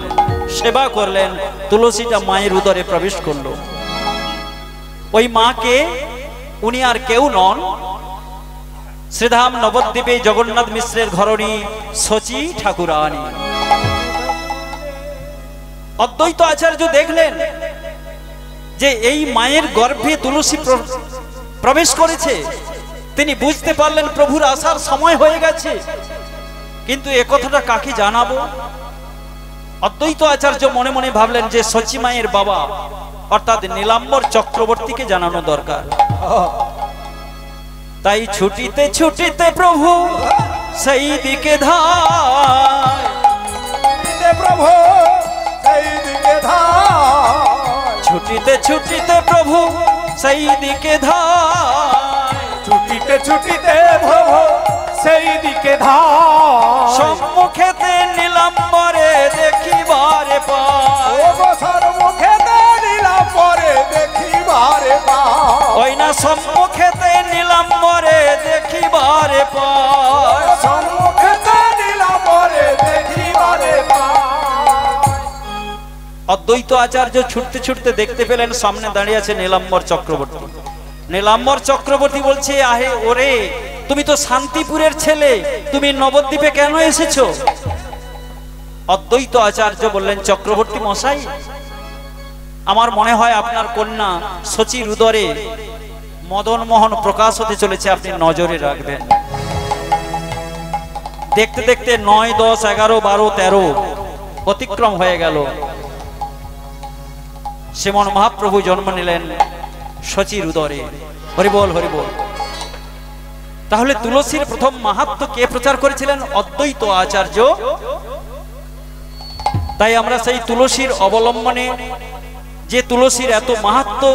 সেবা করলেন, তুলসীটা মায়ের উদরে প্রবেশ করলো। ওই মাকে, উনি আর কেউ নন, শ্রীধাম নবদ্বীপে জগন্নাথ মিশ্রের ঘরণী শচী ঠাকুরানী। অদ্বৈত আচার্য দেখলেন যে এই মায়ের গর্ভে তুলসী প্রবেশ করেছে। তিনি বুঝতে পারলেন প্রভুর আসার সময় হয়ে গেছে, কিন্তু এ কথাটা কাকে জানাবো? অদ্বৈত আচার্য মনে মনে ভাবলেন যে শচী মায়ের বাবা অর্থাৎ নীলাম্বর চক্রবর্তীকে জানানো দরকার। তাই ছুটিতে ছুটিতে প্রভু সেই দিকে ধায়, ছুটিতে প্রভু সেই দিকে ধায় ছুটিতে ছুটিতে প্রভু সেই দিকে ধায়, ছুটিতে ছুটিতে প্রভু সেই দিকে ধায়, সম্মুখেতে নীলাম্বরে দেখিবারে পায়। ও বসার মুখেতে নিলাম পরে দেখিবারে পায়, ওই না সম্মুখেতে নীলাম্বরে দেখিবারে পায়। সম্মুখেতে নিলাম পরে দেখিবারে পায়। অদ্বৈত আচার্য ছুটতে ছুটতে দেখতে পেলেন সামনে দাঁড়িয়ে আছে নীলাম্বর চক্রবর্তী। নীলাম্বর চক্রবর্তী বলছে, আহে ওরে, তুমি তো শান্তিপুরের ছেলে, তুমি নবদ্বীপে কেন এসেছো? অদ্বৈত আচার্য বললেন, চক্রবর্তী মশাই, আমার মনে হয় আপনার কন্যা শচীর উদরে মদন মোহন প্রকাশ হতে চলেছে, আপনি নজরে রাখবেন। দেখতে দেখতে 9, 10, 11, 12, 13 অতিক্রম হয়ে গেল। শ্রীমন মহাপ্রভু জন্ম নিলেন শচীর উদরে। হরিবোল হরিবোল। তাহলে তুলসীর প্রথম মাহাত্ম্য কে প্রচার করেছিলেন? অদ্বৈত আচার্য। তাই আমরা সেই তুলসীর অবলম্বনে, যে তুলসীর এত মাহাত্ম্য,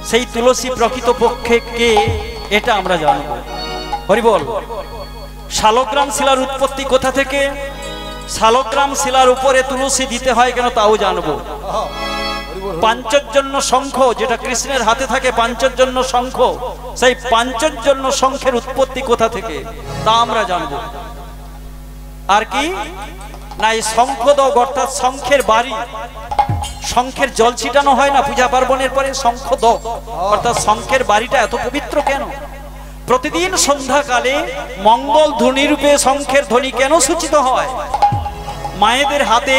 সেই তুলসী প্রকৃতপক্ষে কে এটা আমরা জানব। হরিবোল। শালগ্রাম শিলার উৎপত্তি কোথা থেকে, শালগ্রাম শিলার উপরে তুলসী দিতে হয় কেন তাও জানবো। পাঞ্চজন্য শঙ্খ, যেটা কৃষ্ণের হাতে থাকে পাঞ্চজন্য শঙ্খ, সেই পাঞ্চজন্য শঙ্খের উৎপত্তি কোথা থেকে তা আমরা জানবো। আর কি না, এই শঙ্খদগ অর্থাৎ শঙ্খের বাড়ি, শঙ্খের জল ছিটানো হয় না পূজা পার্বণের পরে, শঙ্খদগ অর্থাৎ শঙ্খের বাড়িটা এত পবিত্র কেন? প্রতিদিন সন্ধ্যাকালে মঙ্গল ধ্বনি রূপে শঙ্খের ধ্বনি কেন সূচিত হয়? মায়েদের হাতে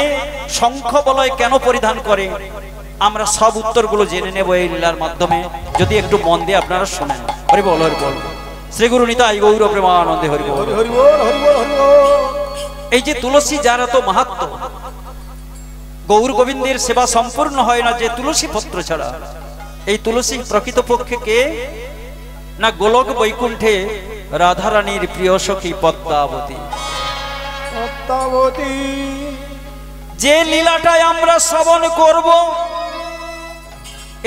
শঙ্খ বলয় কেন পরিধান করে? আমরা সব উত্তরগুলো জেনে নেব এই লীলার মাধ্যমে, যদি একটু মন দিয়ে আপনারা শোনেন। হরি বল হরি বল। শ্রী গুরু নিতাই গৌর প্রেমানন্দে হরি বল হরি বল হরি বল হরি বল। এই যে তুলসী যার এত মাহাত্ম্য, গৌর গোবিন্দের সেবা সম্পূর্ণ হয় না যে তুলসী পত্র ছাড়া। এই তুলসী প্রকৃতপক্ষে কে না, গোলক বৈকুণ্ঠে রাধারানীর প্রিয় সখী পদ্মাবতী। পদ্মাবতী যে লীলাটাই আমরা শ্রবণ করব,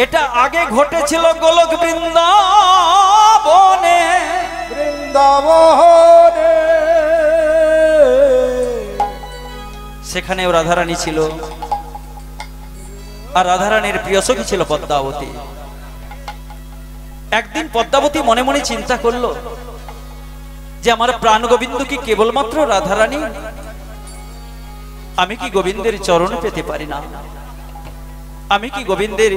এটা আগে ঘটেছিল গোলক বৃন্দাবনে। বৃন্দাবনে সেখানেও রাধারানী ছিল, আর রাধারানীর প্রিয় সখী ছিল পদ্মাবতী। একদিন পদ্মাবতী মনে মনে চিন্তা করলো যে আমার প্রাণ গোবিন্দ কি কেবলমাত্র রাধারানী? আমি কি গোবিন্দের চরণ পেতে পারি না? আমি কি গোবিন্দের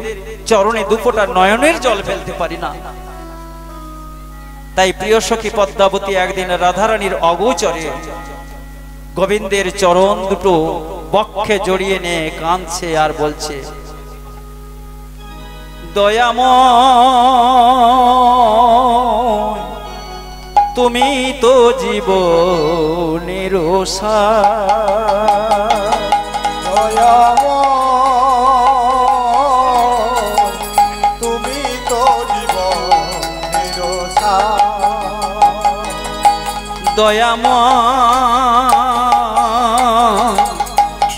চরণে দুফোঁটা নয়নের জল ফেলতে পারি না? তাই প্রিয় সখী পদ্মাবতী একদিন রাধারানীর অগোচরে গোবিন্দের চরণ দুটো বক্ষে জড়িয়ে নিয়ে কাঁদছে আর বলছে, দয়াময় তুমি তো জীবনের সার, দয়াময় তুমি তো জীবনের সার, দয়াময়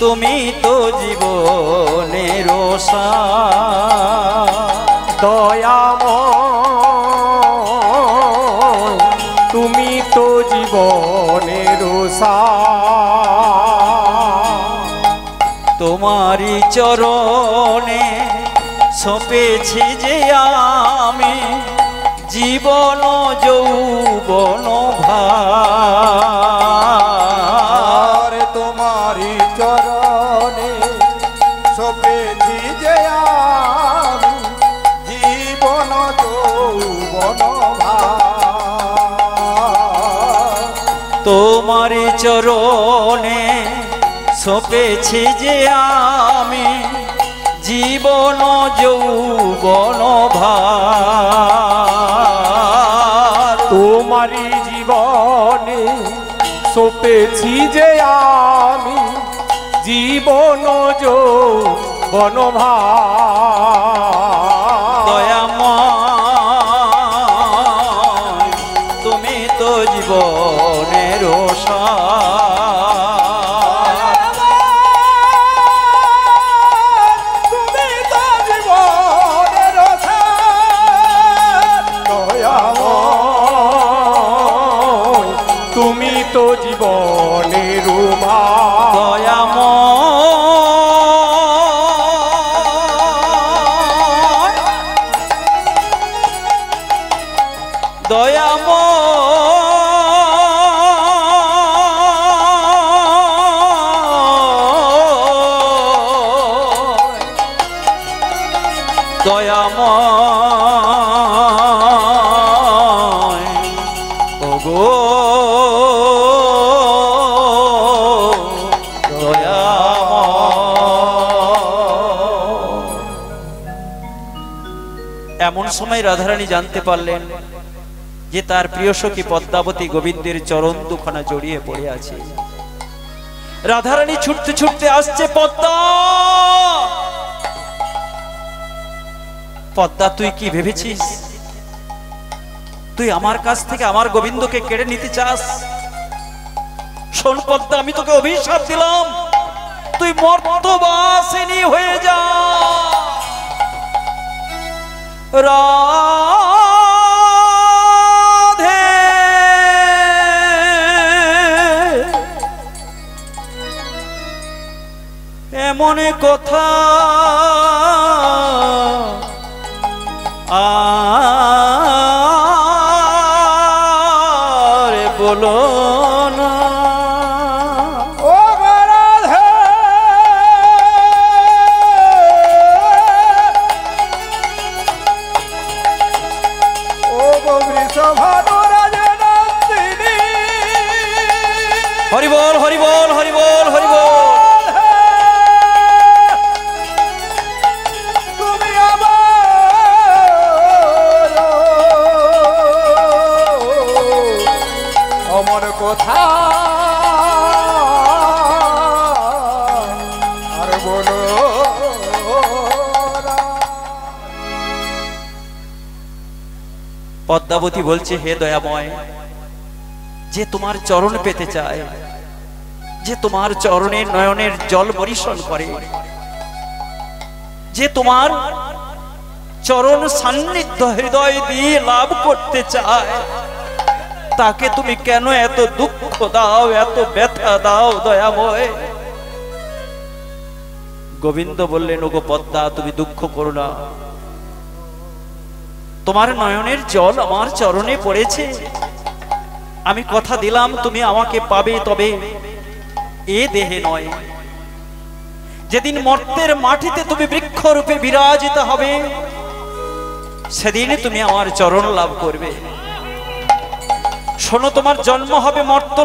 তুমি তো জীবনের সার, দয়াময় তুমি তো জীবনের সার, তোমারি চরণে সঁপেছি যে আমি জীবন যৌবন ভার। তোমারি চরণে সপেছি যে আমি জীবন যৌবন ভার। তোমারি চরণে সঁপেছি যে আমি জীবন যৌবন ভার। তোমারি জীবনে সপেছি যে আমি জীবন যৌবন ভার। দয়াময় তুমি তো জীবনের সার, দয়াময় ওগো এমন সময় রাধারানী জানতে পারলেন যে তার প্রিয় সখী পদ্মাবতী গোবিন্দের চরণ দুখানা জড়িয়ে পড়ে আছে। রাধারানী ছুটতে ছুটতে আসছে, পদ্মা পদ্মা তুই কি ভেবেছিস তুই আমার কাছ থেকে আমার গোবিন্দকে কেড়ে নিতে চাস? শোন পদ্মা, আমি তোকে অভিশাপ দিলাম, তুই মর্তবাসিনী হয়ে যা। রাধে এমন কথা আর বলো না। ও রাধে ও বৃষভানুরাজনন্দিনী হরি বল হরি বল হরি বল হরি বল। তুমি আমার অমর কথা আর বলো না। পদ্মাবতী বলছে, হে দয়াময়, যে তোমার চরণ পেতে চায়, যে তোমার চরণের নয়নের জল বর্ষণ করে, যে তোমার চরণ সান্নিধ্য হৃদয় দিয়ে লাভ করতে চায়, তাকে তুমি কেন এত দুঃখ দাও, এত ব্যথা দাও দয়াময়? গোবিন্দ বললেন, ওগো পদ্মা, তুমি দুঃখ করো না, তোমার নয়নের জল আমার চরণে পড়েছে, আমি কথা দিলাম তুমি আমাকে পাবে, তবে এ দেহে নয়। যেদিন মর্তের মাটিতে তুমি বৃক্ষরূপে বিরাজিত হবে, সেদিন তুমি আমার চরণ লাভ করবে। শোনো, তোমার জন্ম হবে মর্ত